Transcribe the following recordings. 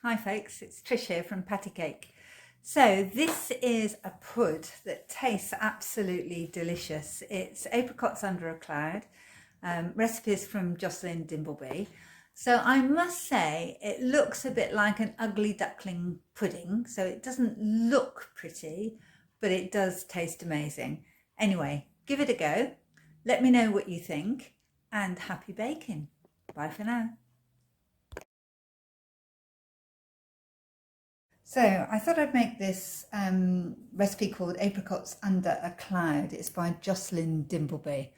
Hi folks, it's Trish here from Patty Cake. So this is a pud that tastes absolutely delicious. It's Apricots Under a Cloud, recipes from Jocelyn Dimbleby. So I must say it looks a bit like an ugly duckling pudding, so it doesn't look pretty, but it does taste amazing. Anyway, give it a go. Let me know what you think and happy baking. Bye for now. So I thought I'd make this recipe called Apricots Under a Cloud. It's by Jocelyn Dimbleby.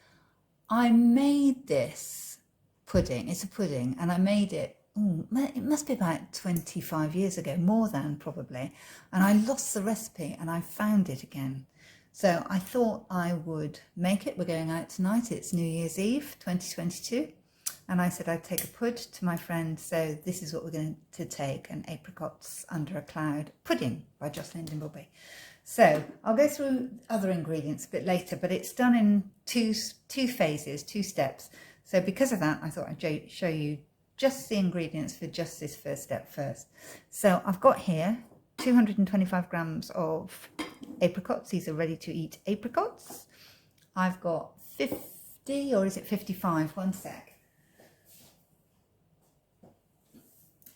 I made this pudding, it's a pudding, and I made it, it must be about 25 years ago, more than probably, and I lost the recipe and I found it again. So I thought I would make it. We're going out tonight, it's New Year's Eve 2022. And I said I'd take a pud to my friend, so this is what we're going to take, an Apricots Under a Cloud pudding by Jocelyn Dimbleby. So I'll go through other ingredients a bit later, but it's done in two phases, 2 steps. So because of that, I thought I'd show you just the ingredients for just this first step first. So I've got here 225 grams of apricots. These are ready to eat apricots. I've got 50, or is it 55? One sec.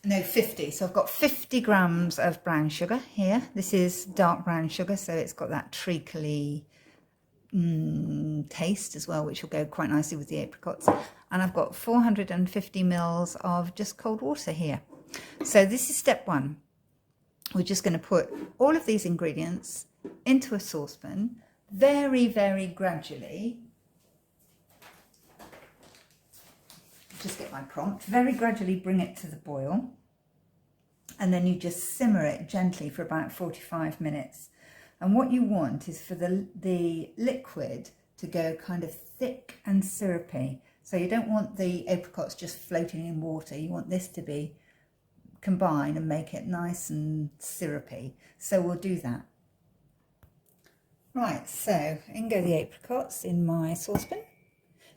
No, 50. So I've got 50 grams of brown sugar here. This is dark brown sugar, so it's got that treacly taste as well, which will go quite nicely with the apricots. And I've got 450 mils of just cold water here. So this is step 1. We're just going to put all of these ingredients into a saucepan very, very gradually. Just get my prompt. Very gradually bring it to the boil, and then you just simmer it gently for about 45 minutes. And what you want is for the liquid to go kind of thick and syrupy. So you don't want the apricots just floating in water. You want this to be combined and make it nice and syrupy. So we'll do that. Right, so in go the apricots in my saucepan.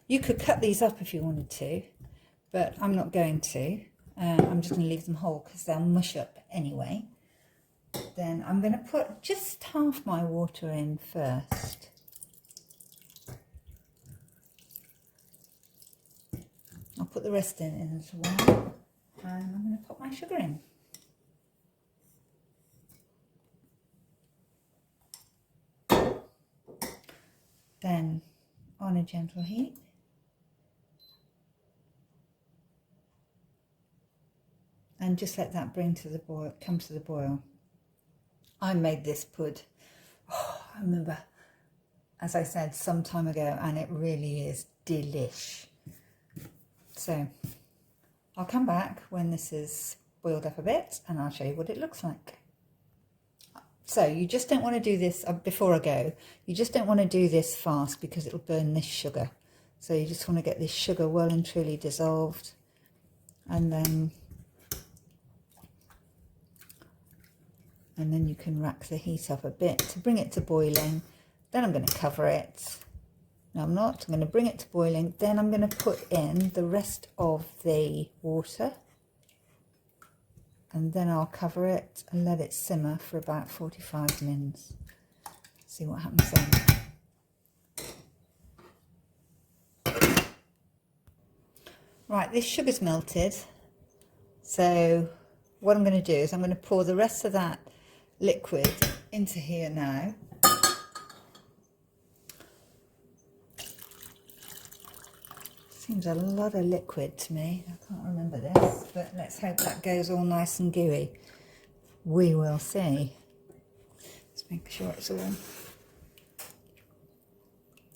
You could cut these up if you wanted to, but I'm not going to. I'm just going to leave them whole because they'll mush up anyway. Then I'm going to put just half my water in first. I'll put the rest in as well. And I'm going to put my sugar in. Then on a gentle heat. And just let that bring to the boil, come to the boil. I made this pud, I remember, as I said, some time ago, and it really is delish. So I'll come back when this is boiled up a bit and I'll show you what it looks like. So you just don't want to do this, before I go, you just don't want to do this fast because it'll burn this sugar. So you just want to get this sugar well and truly dissolved, and then you can rack the heat up a bit to bring it to boiling. Then I'm going to cover it. No, I'm not. I'm going to bring it to boiling. Then I'm going to put in the rest of the water. And then I'll cover it and let it simmer for about 45 minutes. See what happens then. Right, this sugar's melted. So what I'm going to do is I'm going to pour the rest of that liquid into here now. Seems a lot of liquid to me. I can't remember this, but let's hope that goes all nice and gooey. We will see. Let's make sure it's all...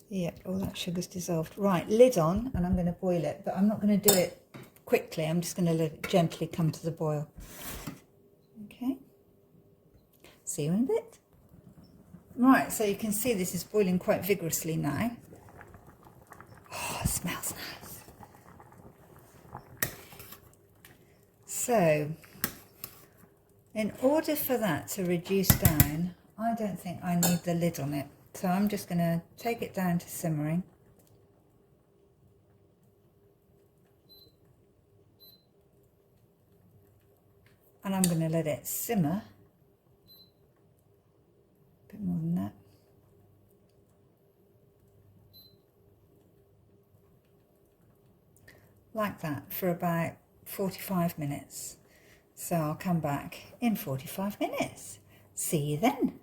Yep, all that sugar's dissolved. Right, lid on, and I'm going to boil it, but I'm not going to do it quickly. I'm just going to let it gently come to the boil. Okay. See you in a bit. Right, so you can see this is boiling quite vigorously now. Oh, it smells nice. So, in order for that to reduce down, I don't think I need the lid on it. So I'm just going to take it down to simmering. And and I'm going to let it simmer. A bit more than that. Like that for about 45 minutes. So I'll come back in 45 minutes. See you then.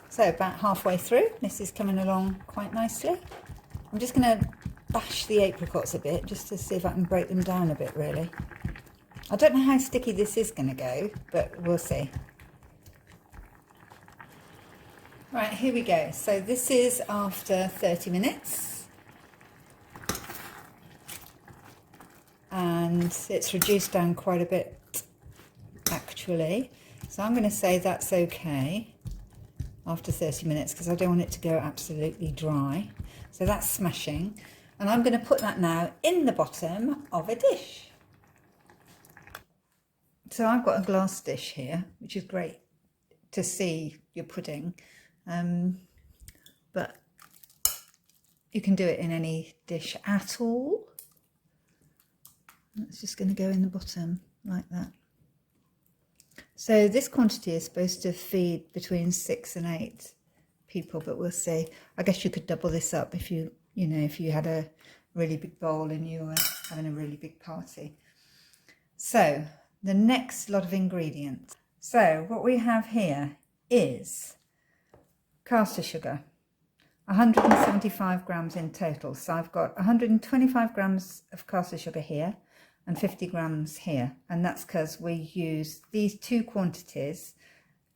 So about halfway through, this is coming along quite nicely. I'm just going to bash the apricots a bit just to see if I can break them down a bit, really. I don't know how sticky this is going to go, but we'll see. Right, here we go. So this is after 30 minutes. And it's reduced down quite a bit, actually. So I'm going to say that's okay after 30 minutes because I don't want it to go absolutely dry. So that's smashing. And I'm going to put that now in the bottom of a dish. So I've got a glass dish here, which is great to see your pudding. But you can do it in any dish at all. It's just going to go in the bottom like that. So this quantity is supposed to feed between 6 and 8 people, but we'll see. I guess you could double this up if you had a really big bowl and you were having a really big party. So the next lot of ingredients. So what we have here is caster sugar, 175 grams in total. So I've got 125 grams of caster sugar here and 50 grams here, and that's because we use these two quantities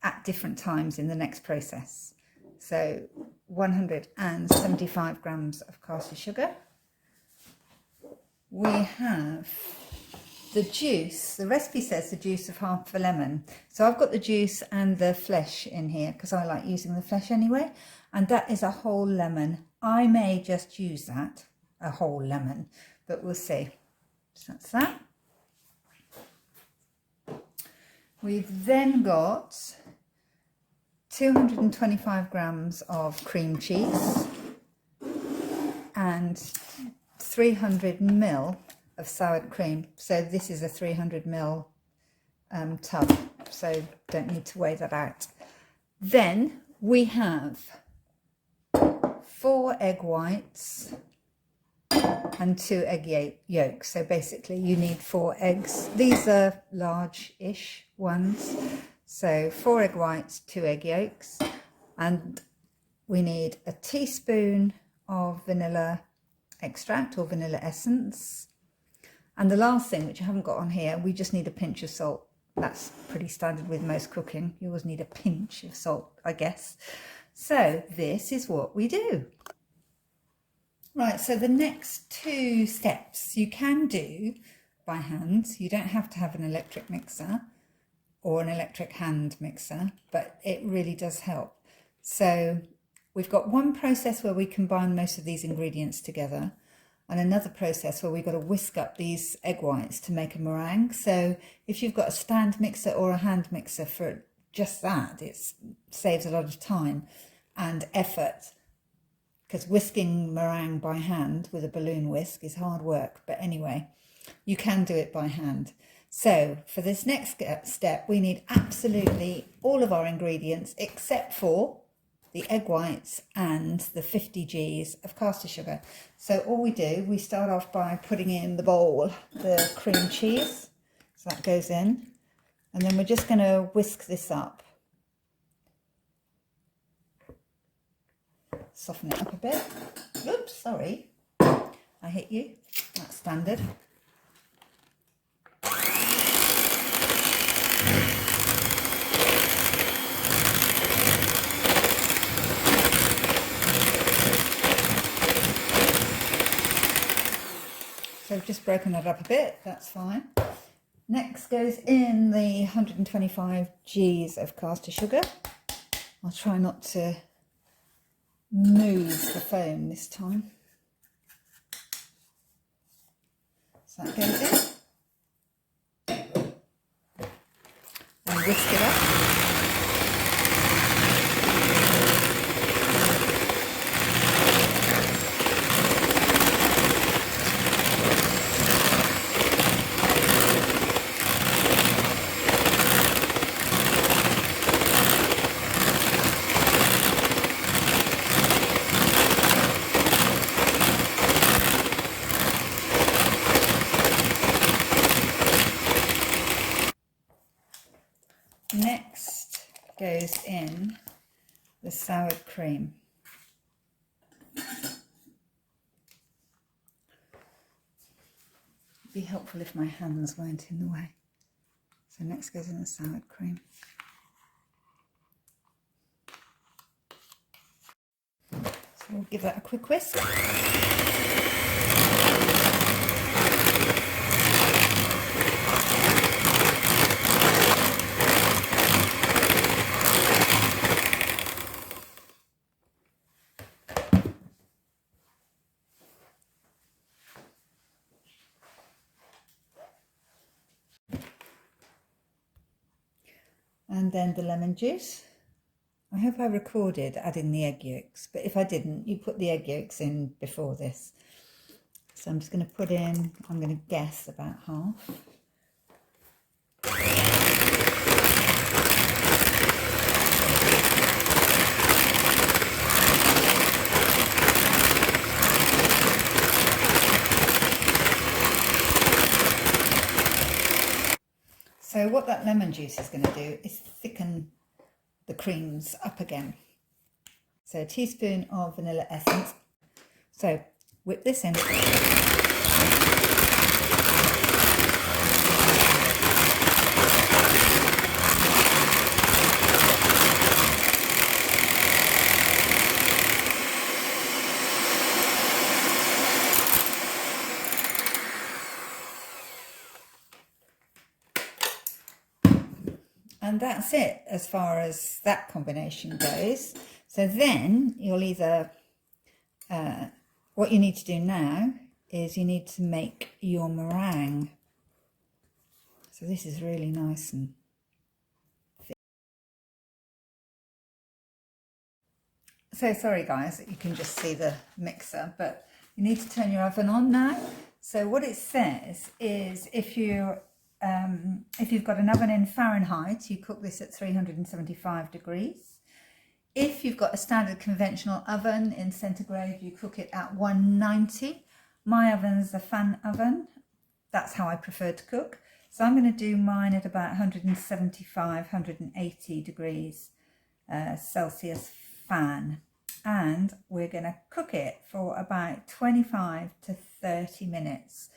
at different times in the next process. So 175 grams of caster sugar. We have the juice. The recipe says the juice of half a lemon, so I've got the juice and the flesh in here because I like using the flesh anyway, and that is a whole lemon. I may just use that, a whole lemon, but we'll see. So that's that. We've then got 225 grams of cream cheese and 300 ml of sour cream. So this is a 300 ml tub, so don't need to weigh that out. Then we have 4 egg whites and 2 egg yolks. So basically you need 4 eggs. These are large-ish ones. So 4 egg whites, 2 egg yolks, and we need a teaspoon of vanilla extract or vanilla essence. And the last thing, which I haven't got on here, we just need a pinch of salt. That's pretty standard with most cooking. You always need a pinch of salt, I guess. So this is what we do. Right, so the next 2 steps you can do by hand. You don't have to have an electric mixer or an electric hand mixer, but it really does help. So we've got one process where we combine most of these ingredients together, and another process where we've got to whisk up these egg whites to make a meringue. So if you've got a stand mixer or a hand mixer for just that, it saves a lot of time and effort, because whisking meringue by hand with a balloon whisk is hard work. But anyway, you can do it by hand. So for this next step, we need absolutely all of our ingredients except for the egg whites and the 50 G's of caster sugar. So all we do, we start off by putting in the bowl the cream cheese. So that goes in. And then we're just going to whisk this up. Soften it up a bit. Oops, sorry. I hit you. That's standard. So I've just broken that up a bit, that's fine. Next goes in the 125 G's of caster sugar. I'll try not to move the foam this time. So that goes in. And whisk it up. this in the soured cream. It'd be helpful if my hands weren't in the way. So next goes in the soured cream. So we'll give that a quick whisk. And then the lemon juice. I hope I recorded adding the egg yolks, but if I didn't, you put the egg yolks in before this. So I'm just going to put in, I'm going to guess about half. So what that lemon juice is going to do is thicken the creams up again. So a teaspoon of vanilla essence. So whip this in. And that's it as far as that combination goes. So then you'll either, what you need to do now is you need to make your meringue. So this is really nice and thick. So sorry guys that you can just see the mixer, but you need to turn your oven on now. So what it says is if you've got an oven in Fahrenheit, you cook this at 375 degrees. If you've got a standard conventional oven in centigrade, you cook it at 190. My oven's a fan oven. That's how I prefer to cook. So I'm going to do mine at about 175, 180 degrees Celsius fan. And we're going to cook it for about 25 to 30 minutes.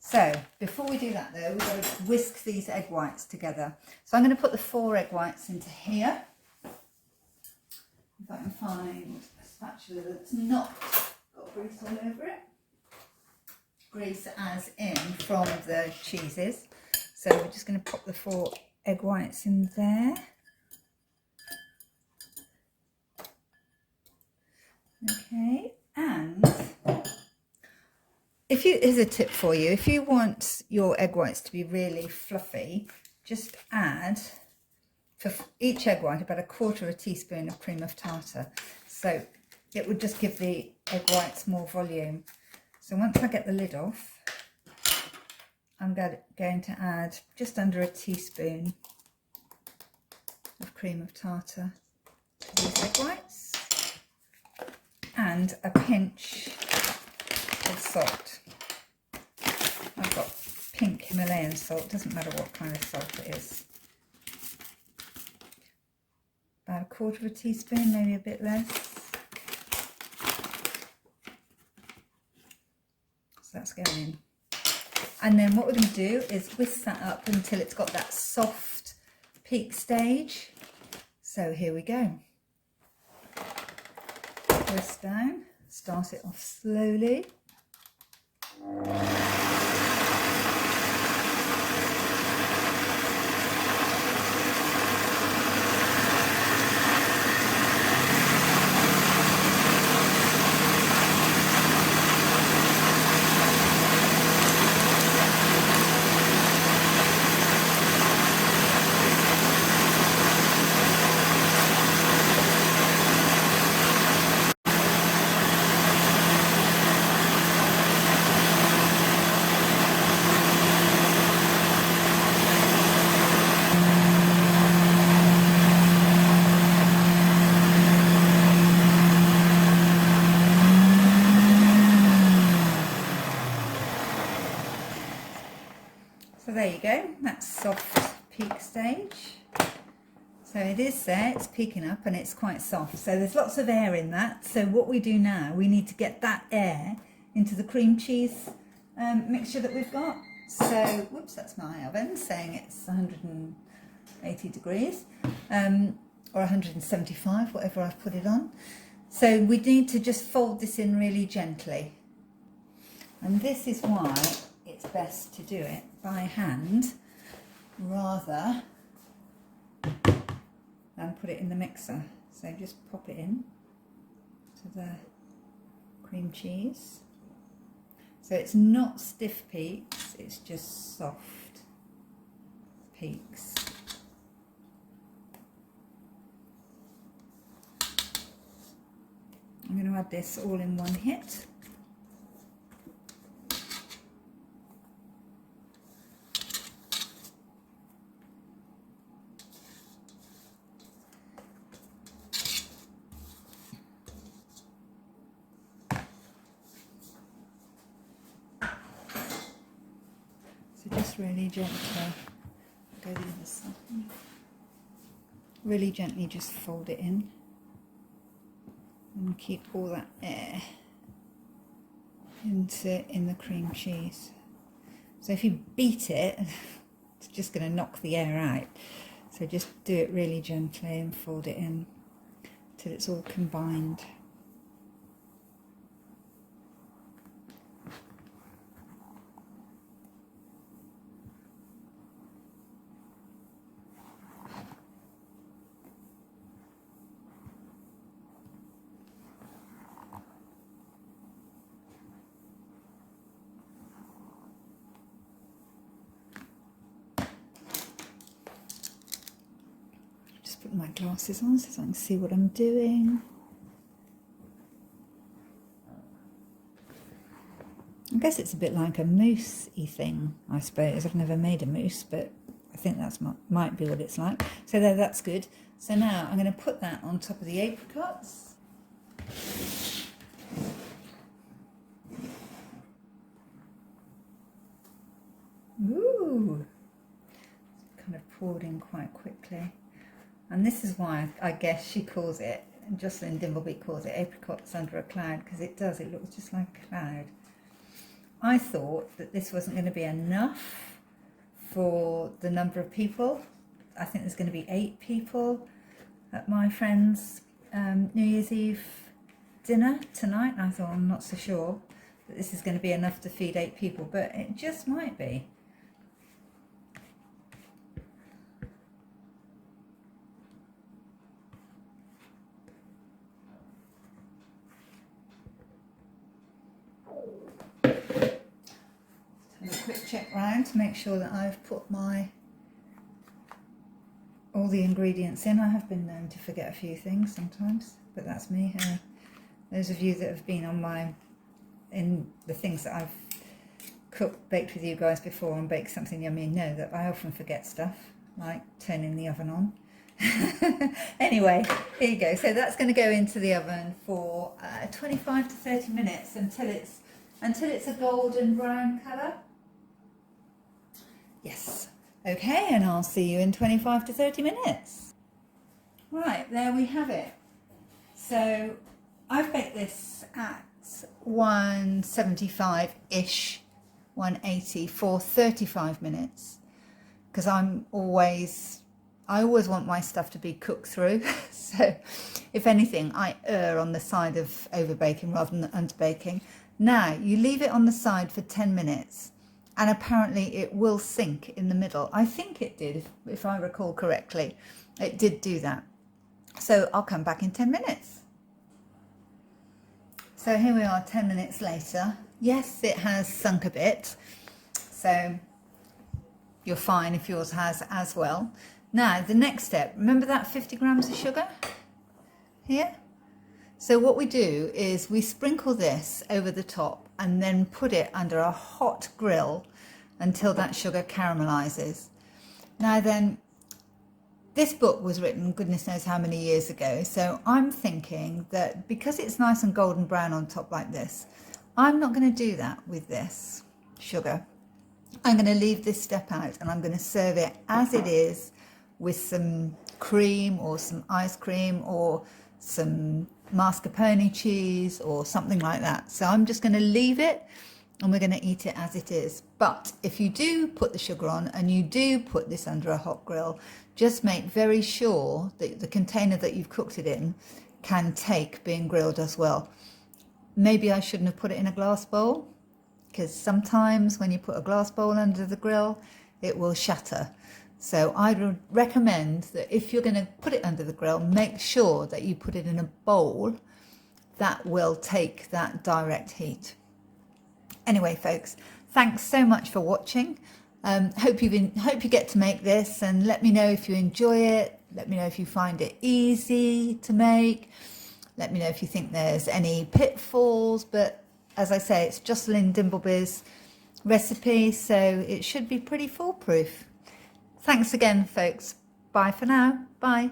So before we do that though, we've got to whisk these egg whites together. So I'm going to put the 4 egg whites into here. If I can find a spatula that's not got grease all over it. Grease as in from the cheeses. So we're just going to pop the 4 egg whites in there. Okay, and here's a tip for you. If you want your egg whites to be really fluffy, just add, for each egg white, about 1/4 teaspoon of cream of tartar. So it would just give the egg whites more volume. So once I get the lid off, I'm going to add just under 1 teaspoon of cream of tartar to these egg whites. And a pinch of salt. I've got pink Himalayan salt, doesn't matter what kind of salt it is. About 1/4 teaspoon, maybe a bit less. So that's going in. And then what we're going to do is whisk that up until it's got that soft peak stage. So here we go. Whisk down, start it off slowly. So there you go, that's soft peak stage. So So it is there, it's peeking up and it's quite soft. So there's lots of air in that. So what we do now, we need to get that air into the cream cheese mixture that we've got. So, whoops, that's my oven saying it's 180 degrees or 175, whatever I've put it on. So we need to just fold this in really gently. And this is why it's best to do it by hand rather than put it in the mixer. So just pop it in to the cream cheese. So it's not stiff peaks, it's just soft peaks. I'm going to add this all in one hit. Just really gently, go the other side. Really gently just fold it in and keep all that air in the cream cheese. So if you beat it, it's just going to knock the air out. So just do it really gently and fold it in till it's all combined. Put my glasses on so I can see what I'm doing. I guess it's a bit like a mousse-y thing, I suppose. I've never made a mousse, but I think that's might be what it's like. So there, that's good. So now I'm going to put that on top of the apricots. Ooh, it's kind of poured in quite quickly. And this is why I guess she calls it, Jocelyn Dimbleby calls it apricots under a cloud, because it does, it looks just like a cloud. I thought that this wasn't going to be enough for the number of people. I think there's going to be 8 people at my friend's New Year's Eve dinner tonight. And I thought, I'm not so sure that this is going to be enough to feed 8 people, but it just might be. Quick check round to make sure that I've put all the ingredients in. I have been known to forget a few things sometimes, but that's me. Those of you that have been on in the things that I've baked with you guys before and baked something yummy know that I often forget stuff, like turning the oven on. Anyway, here you go. So that's going to go into the oven for 25 to 30 minutes until it's a golden brown colour. Yes. Okay, and I'll see you in 25 to 30 minutes. Right, there we have it. So I've baked this at 175-ish, 180 for 35 minutes because I always want my stuff to be cooked through. So if anything, I err on the side of over baking rather than under baking. Now you leave it on the side for 10 minutes. And apparently it will sink in the middle. I think it did, if I recall correctly. It did do that. So I'll come back in 10 minutes. So here we are 10 minutes later. Yes, it has sunk a bit. So you're fine if yours has as well. Now, the next step, remember that 50 grams of sugar here? So what we do is we sprinkle this over the top and then put it under a hot grill until that sugar caramelizes. Now then, this book was written goodness knows how many years ago, so I'm thinking that because it's nice and golden brown on top like this, I'm not going to do that with this sugar. I'm going to leave this step out and I'm going to serve it as it is with some cream or some ice cream or some mascarpone cheese or something like that. So I'm just going to leave it and we're going to eat it as it is. But if you do put the sugar on and you do put this under a hot grill, just make very sure that the container that you've cooked it in can take being grilled as well. Maybe I shouldn't have put it in a glass bowl, because sometimes when you put a glass bowl under the grill, it will shatter. So I would recommend that if you're going to put it under the grill, make sure that you put it in a bowl that will take that direct heat. Anyway, folks, thanks so much for watching. Hope you get to make this, and let me know if you enjoy it. Let me know if you find it easy to make. Let me know if you think there's any pitfalls. But as I say, it's Jocelyn Dimbleby's recipe, so it should be pretty foolproof. Thanks again, folks. Bye for now. Bye.